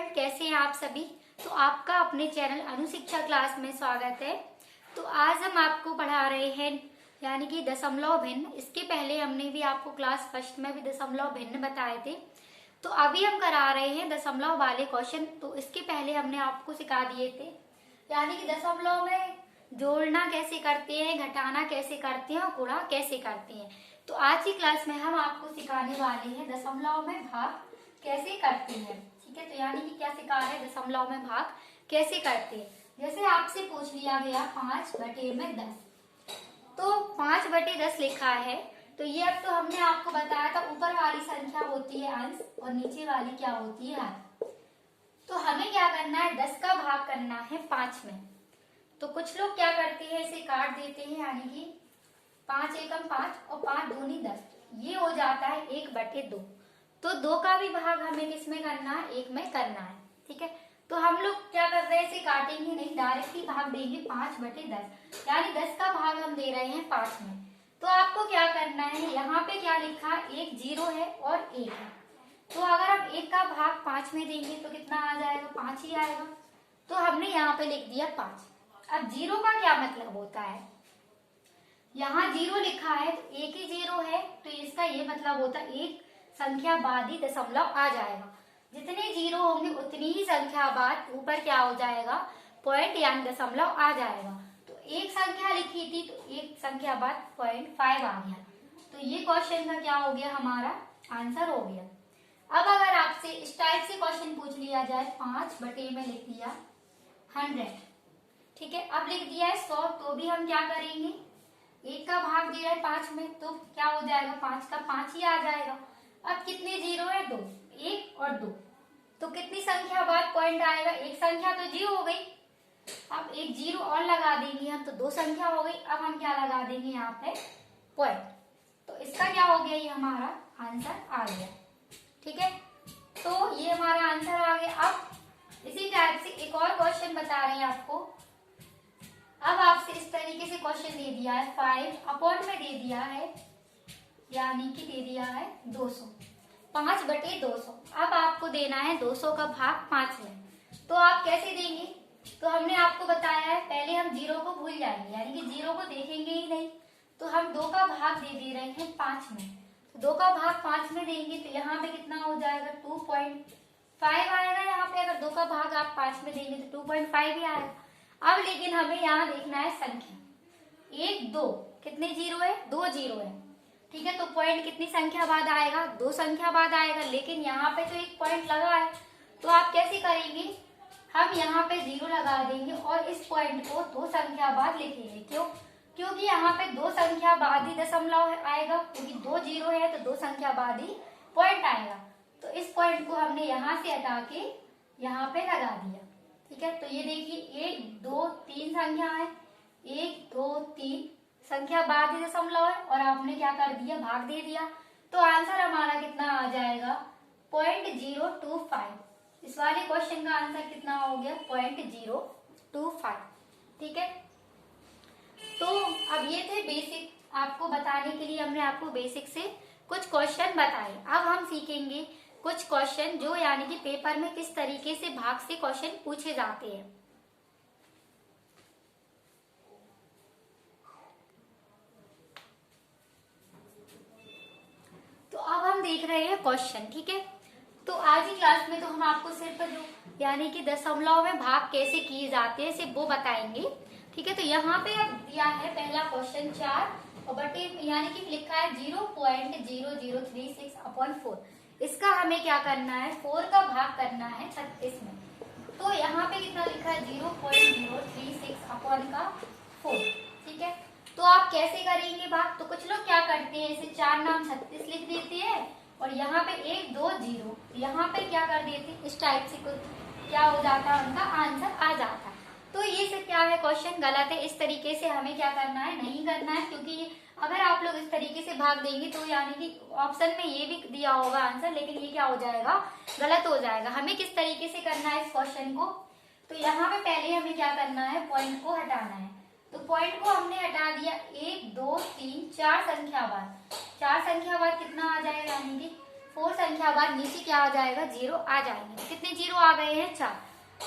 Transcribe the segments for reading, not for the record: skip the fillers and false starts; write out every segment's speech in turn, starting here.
Student, कैसे हैं आप सभी। तो आपका अपने चैनल अनुशिक्षा क्लास में स्वागत है। तो आज हम आपको पढ़ा रहे हैं यानी कि दशमलव भिन्न। इसके पहले हमने भी आपको क्लास फर्स्ट में भी दशमलव भिन्न बताए थे। तो अभी हम करा रहे हैं दशमलव वाले क्वेश्चन। तो इसके पहले हमने आपको सिखा दिए थे यानी कि दशमलव में जोड़ना कैसे करते हैं, घटाना कैसे करते हैं और गुणा कैसे करते हैं। तो आज की क्लास में हम आपको सिखाने वाले हैं दशमलव में भाग कैसे करते हैं। ठीक है, तो यानी कि क्या सिखा रहे हैं, दशमलव में भाग कैसे करते हैं। जैसे आपसे पूछ लिया गया 5/10, तो 5/10 लिखा है। तो ये अब तो हमने आपको बताया था, ऊपर वाली संख्या होती है अंश और नीचे वाली क्या होती है हर। तो हमें क्या करना है, 10 का भाग करना है 5 में। तो कुछ लोग क्या करते हैं, इसे काट देते हैं यानी कि 5 एकम 5 और 5 दूनी 10, ये हो जाता है 1/2। तो 2 का भी भाग हमें किस में करना है, 1 में करना है। ठीक है, तो हम लोग क्या कर रहे हैं, इसे काटेंगे नहीं, डायरेक्टली भाग देंगे 5/10 यानी 10 का भाग हम दे रहे हैं 5 में। तो आपको क्या करना है, यहाँ पे क्या लिखा, एक 0 है और 1 है। तो अगर हम 1 का भाग 5 में देंगे तो कितना आ जाएगा, 5 ही आएगा। तो हमने यहाँ पे लिख दिया 5। अब 0 का क्या मतलब होता है, यहाँ 0 लिखा है तो एक ही 0 है, तो इसका ये मतलब होता है एक संख्या बाद ही दशमलव आ जाएगा। जितने 0 होंगे उतनी ही संख्या बाद ऊपर क्या हो जाएगा, पॉइंट यानी दशमलव आ जाएगा। तो एक संख्या लिखी थी तो एक संख्या बाद 0.5 आ गया। तो ये क्वेश्चन का क्या हो गया, हमारा आंसर हो गया। अब अगर आपसे इस टाइप से क्वेश्चन पूछ लिया जाए, 5 में लिख दिया 100, ठीक है, अब लिख दिया है 100, तो भी हम क्या करेंगे, 1 का भाग दिया है 5 में तो क्या हो जाएगा, 5 का 5 ही आ जाएगा। अब कितने 0 है, 2, 1 और 2, तो कितनी संख्या बाद पॉइंट आएगा, एक संख्या तो 0 हो गई। अब एक 0 और लगा देंगे हम तो 2 संख्या हो गई। अब हम क्या लगा देंगे यहाँ पे, पॉइंट। तो इसका क्या हो गया, ये हमारा आंसर आ गया। ठीक है, तो ये हमारा आंसर आ गया। अब इसी टाइप से एक और क्वेश्चन बता रहे हैं आपको। अब आपसे इस तरीके से क्वेश्चन दे दिया है, 5 अपॉन में दे दिया है यानी कि दे दिया है 200, 5/200। अब आपको देना है 200 का भाग 5 में। तो आप कैसे देंगे, तो हमने आपको बताया है पहले हम 0 को भूल जाएंगे यानी कि 0 को देखेंगे ही नहीं। तो हम 2 का भाग दे रहे हैं 5 में। तो 2 का भाग 5 में देंगे तो यहाँ पे कितना हो जाएगा, 2.5 आएगा। यहाँ पे अगर 2 का भाग आप 5 में देंगे तो 2.5 ही आएगा। अब लेकिन हमें यहाँ देखना है संख्या, 1 2 कितने 0 है, 2 0 है। ठीक है, तो पॉइंट कितनी संख्या बाद आएगा, 2 संख्या बाद आएगा। लेकिन यहाँ पे तो एक पॉइंट लगा है, तो आप कैसे करेंगे, हम यहाँ पे 0 लगा देंगे और इस पॉइंट को 2 संख्या बाद लिखेंगे। क्यों, क्योंकि यहाँ पे 2 संख्या बाद ही दशमलव आएगा, क्योंकि 2 0 है तो 2 संख्या बाद ही पॉइंट आएगा। तो इस पॉइंट को हमने यहाँ से हटा के यहाँ पे लगा दिया। ठीक है, तो ये देखिए 1 2 3 संख्या है, 1 2 3 संख्या बाद ही दशमलव है और आपने क्या कर दिया, भाग दे दिया। तो आंसर हमारा कितना आ जाएगा, 0.025। इस वाले क्वेश्चन का आंसर कितना हो गया, 0.025। ठीक है, तो अब ये थे बेसिक, आपको बताने के लिए हमने आपको बेसिक से कुछ क्वेश्चन बताए। अब हम सीखेंगे कुछ क्वेश्चन जो यानी कि पेपर में किस तरीके से भाग से क्वेश्चन पूछे जाते हैं। तो अब हम देख रहे हैं क्वेश्चन। ठीक है, तो आज की क्लास में तो हम आपको सिर्फ जो यानी कि दशमलव में भाग कैसे किए जाते हैं सिर्फ वो बताएंगे। ठीक है, तो यहाँ पे अब दिया है पहला क्वेश्चन 4 और बटे यानी कि लिखा है 0.0036 अपॉन 4। इसका हमें क्या करना है, 4 का भाग करना है 36 में। तो यहाँ पे कितना लिखा है, 0.036 अपॉन का 4। ठीक है, तो आप कैसे करेंगे भाग, तो कुछ लोग क्या करते हैं, इसे 4 नाम 36 लिख देते हैं और यहाँ पे 1 2 0 यहाँ पे क्या कर देते हैं, इस टाइप से कुछ क्या हो जाता है, उनका आंसर आ जाता है। तो ये सब क्या है, क्वेश्चन गलत है। इस तरीके से हमें क्या करना है, नहीं करना है, क्योंकि अगर आप लोग इस तरीके से भाग देंगे तो यानी कि ऑप्शन में ये भी दिया होगा आंसर, लेकिन ये क्या हो जाएगा, गलत हो जाएगा। हमें किस तरीके से करना है इस क्वेश्चन को, तो यहाँ पे पहले हमें क्या करना है, पॉइंट को हटाना है। तो पॉइंट को हमने हटा दिया, 1 2 3 4 संख्या बाद, 4 संख्या बाद कितना आ जाएगा, यानी कि 4 संख्या बाद नीचे क्या आ जाएगा, 0 आ जाएंगे। कितने 0 आ गए हैं, 4।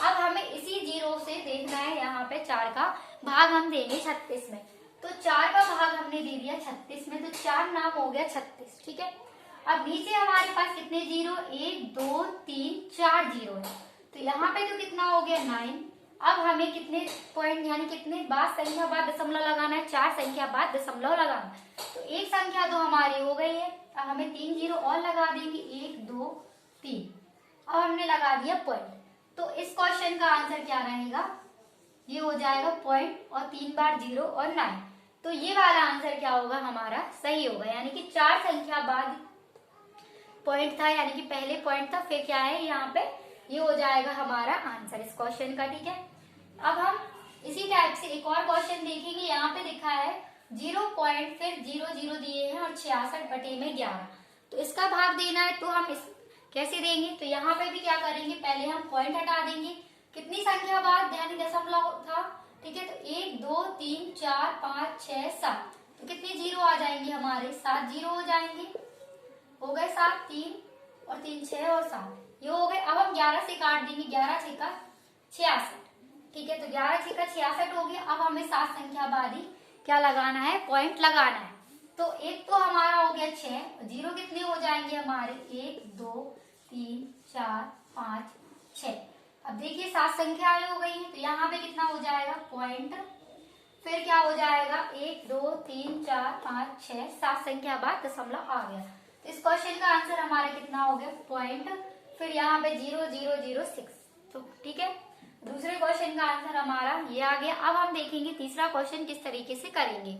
अब हमें इसी 0 से देखना है, यहाँ पे 4 का भाग हम देंगे 36 में। तो 4 का भाग हमने दे दिया 36 में, तो 4 नाम हो गया 36, ठीक है। अब नीचे हमारे पास कितने 0, 1 2 3 4 0 है, तो यहाँ पे तो कितना हो गया 9। अब हमें कितने पॉइंट यानी कितने बाद संख्या बाद दशमलव लगाना है, 4 संख्या बाद दशमलव लगाना। तो एक संख्या तो हमारी हो गई है, अब हमें 3 0 और लगा देंगे, 1 2 3। अब हमने लगा दिया पॉइंट। तो इस क्वेश्चन का आंसर क्या रहेगा, ये हो जाएगा पॉइंट और 3 बार 0 और 9। तो ये वाला आंसर क्या होगा, हमारा सही होगा, यानी कि 4 संख्या बाद पॉइंट था, यानी कि पहले पॉइंट था, फिर क्या है यहाँ पे, ये हो जाएगा हमारा आंसर इस क्वेश्चन का, ठीक है। अब हम इसी टाइप से एक और क्वेश्चन देखेंगे। यहाँ पे लिखा है 0 पॉइंट फिर 0 0 दिए हैं और 66 बटे में 11, तो इसका भाग देना है। तो हम इस कैसे देंगे, तो यहाँ पे भी क्या करेंगे, पहले हम पॉइंट हटा देंगे, कितनी संख्या बाद यानी दशमलव था, ठीक है। तो 1 2 3 4 5 6 7, तो कितने 0 आ जाएंगे हमारे, 7 0 हो जाएंगे, हो गए 7, 3 और 3 6 और 7, ये हो गए। अब हम 11 से काट देंगे, 11 6 का 66, ठीक है। तो 11 6 का 66 हो गया। अब हमें 7 संख्या बाद ही क्या लगाना है, पॉइंट लगाना है। तो एक तो हमारा हो गया 6, 0 कितने हो जाएंगे हमारे, 1 2 3 4 5 6। अब देखिए 7 संख्याएं हो गई हैं, तो यहाँ पे कितना हो जाएगा पॉइंट, फिर क्या हो जाएगा 1 2 3 4 5 6, 7 संख्या बाद दशमलव आ गया। तो इस क्वेश्चन का आंसर हमारा कितना हो गया, पॉइंट फिर यहाँ पे 0 0 0 6, तो ठीक है। दूसरे क्वेश्चन का आंसर हमारा ये आ गया। अब हम देखेंगे तीसरा क्वेश्चन किस तरीके से करेंगे।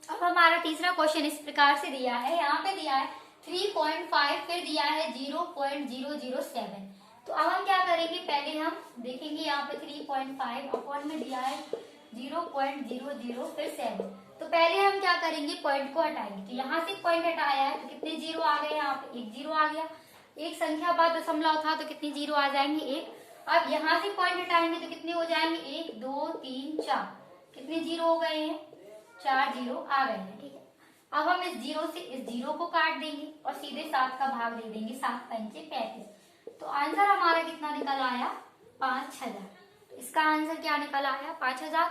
अब हमारा तीसरा क्वेश्चन इस प्रकार से दिया है, यहाँ पे दिया है 3.5 फिर दिया है 0.007। तो अब हम क्या करेंगे, पहले हम देखेंगे यहाँ पे 3.5 अपॉन में दिया है 0.00 फिर 7। तो पहले हम क्या करेंगे, पॉइंट को हटाएंगे। तो यहाँ से पॉइंट हटाया है, तो कितने 0 आ गए, यहाँ पे 1 0 आ गया। एक संख्या बाद दशमलव था, तो कितने 0 आ जाएंगे, 1। अब यहाँ से पॉइंट हटाएंगे तो कितने हो जाएंगे, 1 2 3 4, कितने 0 हो गए हैं, 4 0 आ गए हैं, ठीक है। अब हम इस 0 से इस 0 को काट देंगे और सीधे 7 का भाग दे देंगे, 7 पंचे 35। तो आंसर हमारा कितना निकल आया, 5000। तो इसका आंसर क्या निकल आया, 5000।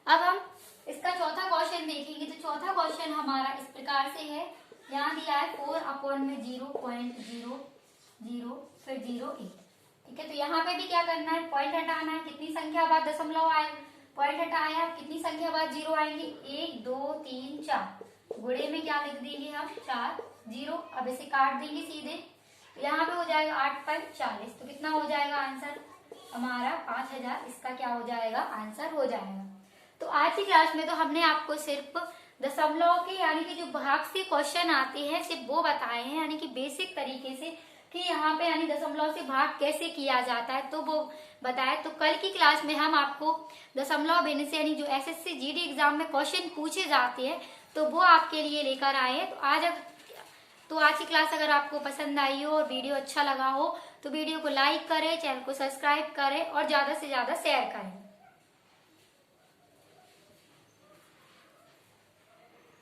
अब हम इसका चौथा क्वेश्चन देखेंगे। तो चौथा क्वेश्चन हमारा इस प्रकार से है, यहाँ दिया है 4 अपॉन में 0.00 फिर 0.8, ठीक है। तो यहाँ पे भी क्या करना है, पॉइंट हटाना है, कितनी संख्या बाद दशमलव आए, पॉइंट हटाया, कितनी संख्या बाद 0 आएंगे, 1 2 3 4, गुणे में क्या लिख देंगे हम, 4 0। अब इसे काट देंगे सीधे, तो यहाँ पे हो जाएगा 8 5 40, तो कितना हो जाएगा आंसर हमारा 5000, इसका क्या हो जाएगा, आंसर हो जाएगा। तो आज की क्लास में तो हमने आपको सिर्फ दशमलव के यानी कि जो भाग से क्वेश्चन आते हैं सिर्फ वो बताए हैं, यानी कि बेसिक तरीके से कि यहाँ पे यानी दशमलव से भाग कैसे किया जाता है, तो वो बताया। तो कल की क्लास में हम आपको दशमलव भिन्न से यानी जो एसएससी जीडी एग्जाम में क्वेश्चन पूछे जाते हैं तो वो आपके लिए लेकर आए हैं। तो आज की क्लास अगर आपको पसंद आई हो और वीडियो अच्छा लगा हो तो वीडियो को लाइक करें, चैनल को सब्सक्राइब करें और ज्यादा से ज्यादा शेयर करें।